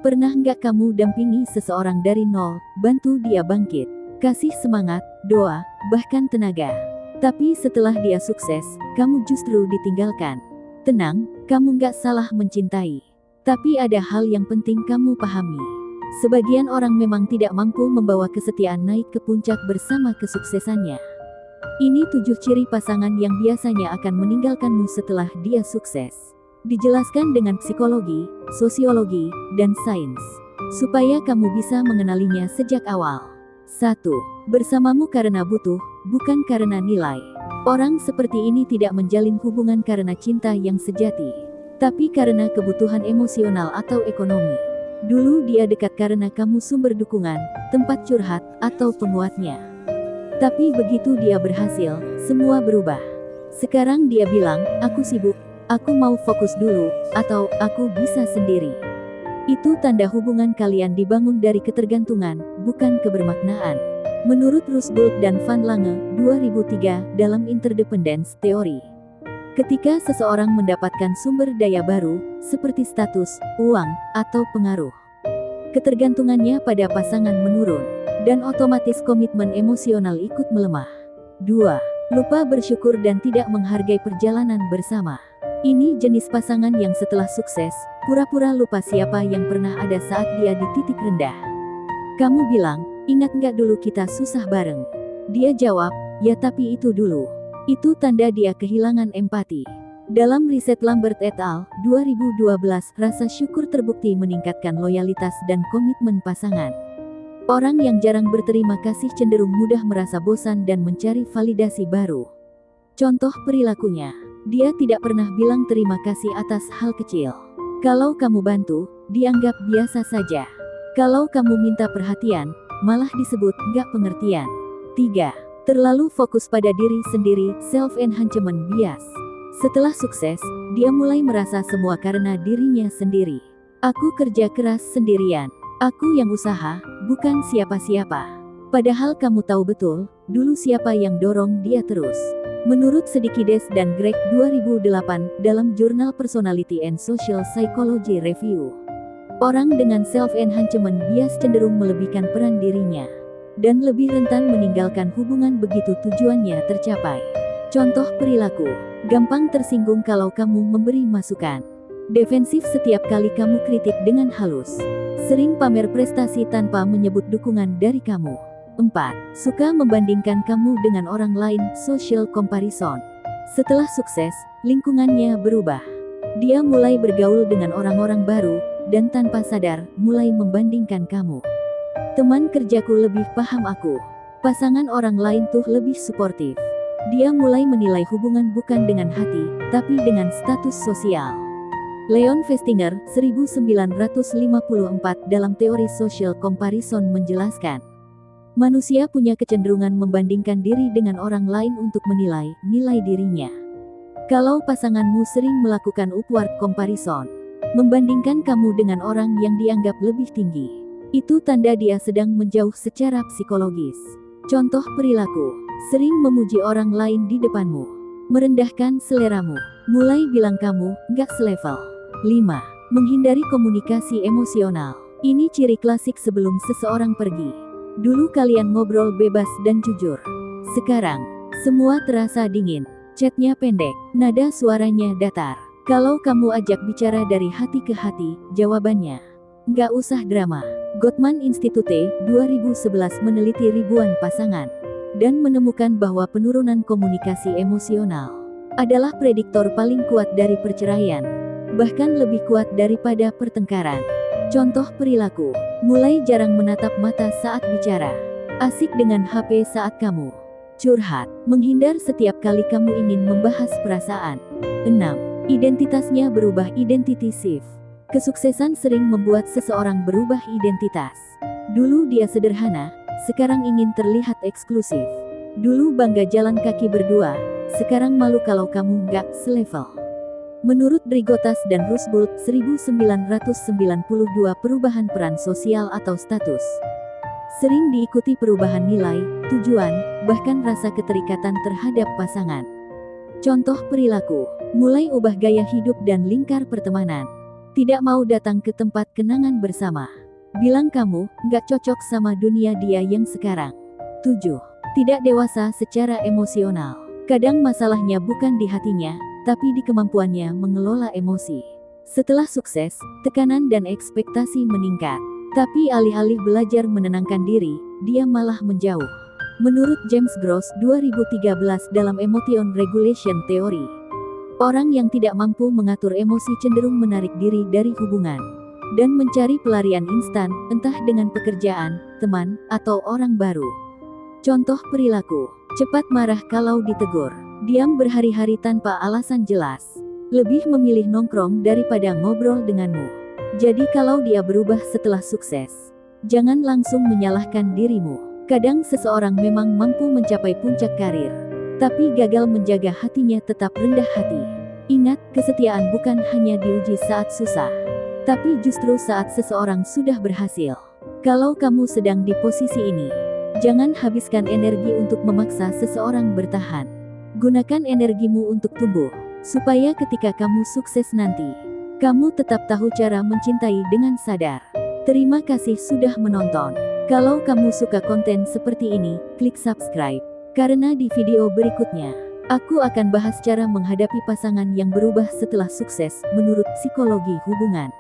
Pernah nggak kamu dampingi seseorang dari nol, bantu dia bangkit, kasih semangat, doa, bahkan tenaga. Tapi setelah dia sukses, kamu justru ditinggalkan. Tenang, kamu nggak salah mencintai. Tapi ada hal yang penting kamu pahami. Sebagian orang memang tidak mampu membawa kesetiaan naik ke puncak bersama kesuksesannya. Ini 7 ciri pasangan yang biasanya akan meninggalkanmu setelah dia sukses. Dijelaskan dengan psikologi, sosiologi, dan sains. Supaya kamu bisa mengenalinya sejak awal. 1. Bersamamu karena butuh, bukan karena nilai. Orang seperti ini tidak menjalin hubungan karena cinta yang sejati, tapi karena kebutuhan emosional atau ekonomi. Dulu dia dekat karena kamu sumber dukungan, tempat curhat, atau penguatnya. Tapi begitu dia berhasil, semua berubah. Sekarang dia bilang, aku sibuk, aku mau fokus dulu, atau aku bisa sendiri. Itu tanda hubungan kalian dibangun dari ketergantungan, bukan kebermaknaan. Menurut Rusbult dan Van Lange, 2003, dalam Interdependence Theory. Ketika seseorang mendapatkan sumber daya baru, seperti status, uang, atau pengaruh, ketergantungannya pada pasangan menurun, dan otomatis komitmen emosional ikut melemah. 2. Lupa bersyukur dan tidak menghargai perjalanan bersama. Ini jenis pasangan yang setelah sukses, pura-pura lupa siapa yang pernah ada saat dia di titik rendah. Kamu bilang, ingat nggak dulu kita susah bareng? Dia jawab, ya tapi itu dulu. Itu tanda dia kehilangan empati. Dalam riset Lambert et al. 2012, rasa syukur terbukti meningkatkan loyalitas dan komitmen pasangan. Orang yang jarang berterima kasih cenderung mudah merasa bosan dan mencari validasi baru. Contoh perilakunya, dia tidak pernah bilang terima kasih atas hal kecil. Kalau kamu bantu, dianggap biasa saja. Kalau kamu minta perhatian, malah disebut nggak pengertian. 3. Terlalu fokus pada diri sendiri, self-enhancement bias. Setelah sukses, dia mulai merasa semua karena dirinya sendiri. Aku kerja keras sendirian. Aku yang usaha, bukan siapa-siapa. Padahal kamu tahu betul, dulu siapa yang dorong dia terus. Menurut Sedikides dan Greg 2008, dalam jurnal Personality and Social Psychology Review, orang dengan self-enhancement bias cenderung melebihkan peran dirinya dan lebih rentan meninggalkan hubungan begitu tujuannya tercapai. Contoh perilaku, gampang tersinggung kalau kamu memberi masukan. Defensif setiap kali kamu kritik dengan halus. Sering pamer prestasi tanpa menyebut dukungan dari kamu. 4. Suka membandingkan kamu dengan orang lain, social comparison. Setelah sukses, lingkungannya berubah. Dia mulai bergaul dengan orang-orang baru, dan tanpa sadar, mulai membandingkan kamu. Teman kerjaku lebih paham aku. Pasangan orang lain tuh lebih suportif. Dia mulai menilai hubungan bukan dengan hati, tapi dengan status sosial. Leon Festinger, 1954, dalam teori social comparison menjelaskan, manusia punya kecenderungan membandingkan diri dengan orang lain untuk menilai nilai dirinya. Kalau pasanganmu sering melakukan upward comparison, membandingkan kamu dengan orang yang dianggap lebih tinggi, itu tanda dia sedang menjauh secara psikologis. Contoh perilaku, sering memuji orang lain di depanmu, merendahkan seleramu, mulai bilang kamu nggak selevel. 5. Menghindari komunikasi emosional. Ini ciri klasik sebelum seseorang pergi. Dulu kalian ngobrol bebas dan jujur. Sekarang, semua terasa dingin. Chatnya pendek, nada suaranya datar. Kalau kamu ajak bicara dari hati ke hati, jawabannya, nggak usah drama. Gottman Institute, 2011 meneliti ribuan pasangan, dan menemukan bahwa penurunan komunikasi emosional adalah prediktor paling kuat dari perceraian. Bahkan lebih kuat daripada pertengkaran. Contoh perilaku, mulai jarang menatap mata saat bicara. Asik dengan HP saat kamu curhat. Menghindar setiap kali kamu ingin membahas perasaan. 6. Identitasnya berubah, identity shift. Kesuksesan sering membuat seseorang berubah identitas. Dulu dia sederhana, sekarang ingin terlihat eksklusif. Dulu bangga jalan kaki berdua, sekarang malu kalau kamu nggak selevel. Menurut Drigotas dan Rusbult, 1992, perubahan peran sosial atau status sering diikuti perubahan nilai, tujuan, bahkan rasa keterikatan terhadap pasangan. Contoh perilaku, mulai ubah gaya hidup dan lingkar pertemanan. Tidak mau datang ke tempat kenangan bersama. Bilang kamu nggak cocok sama dunia dia yang sekarang. 7. Tidak dewasa secara emosional. Kadang masalahnya bukan di hatinya, tapi di kemampuannya mengelola emosi. Setelah sukses, tekanan dan ekspektasi meningkat. Tapi alih-alih belajar menenangkan diri, dia malah menjauh. Menurut James Gross 2013 dalam Emotion Regulation Theory, orang yang tidak mampu mengatur emosi cenderung menarik diri dari hubungan dan mencari pelarian instan, entah dengan pekerjaan, teman, atau orang baru. Contoh perilaku: cepat marah kalau ditegur, diam berhari-hari tanpa alasan jelas, lebih memilih nongkrong daripada ngobrol denganmu. Jadi kalau dia berubah setelah sukses, jangan langsung menyalahkan dirimu. Kadang seseorang memang mampu mencapai puncak karir, tapi gagal menjaga hatinya tetap rendah hati. Ingat, kesetiaan bukan hanya diuji saat susah, tapi justru saat seseorang sudah berhasil. Kalau kamu sedang di posisi ini, jangan habiskan energi untuk memaksa seseorang bertahan. Gunakan energimu untuk tumbuh, supaya ketika kamu sukses nanti, kamu tetap tahu cara mencintai dengan sadar. Terima kasih sudah menonton. Kalau kamu suka konten seperti ini, klik subscribe. Karena di video berikutnya, aku akan bahas cara menghadapi pasangan yang berubah setelah sukses menurut psikologi hubungan.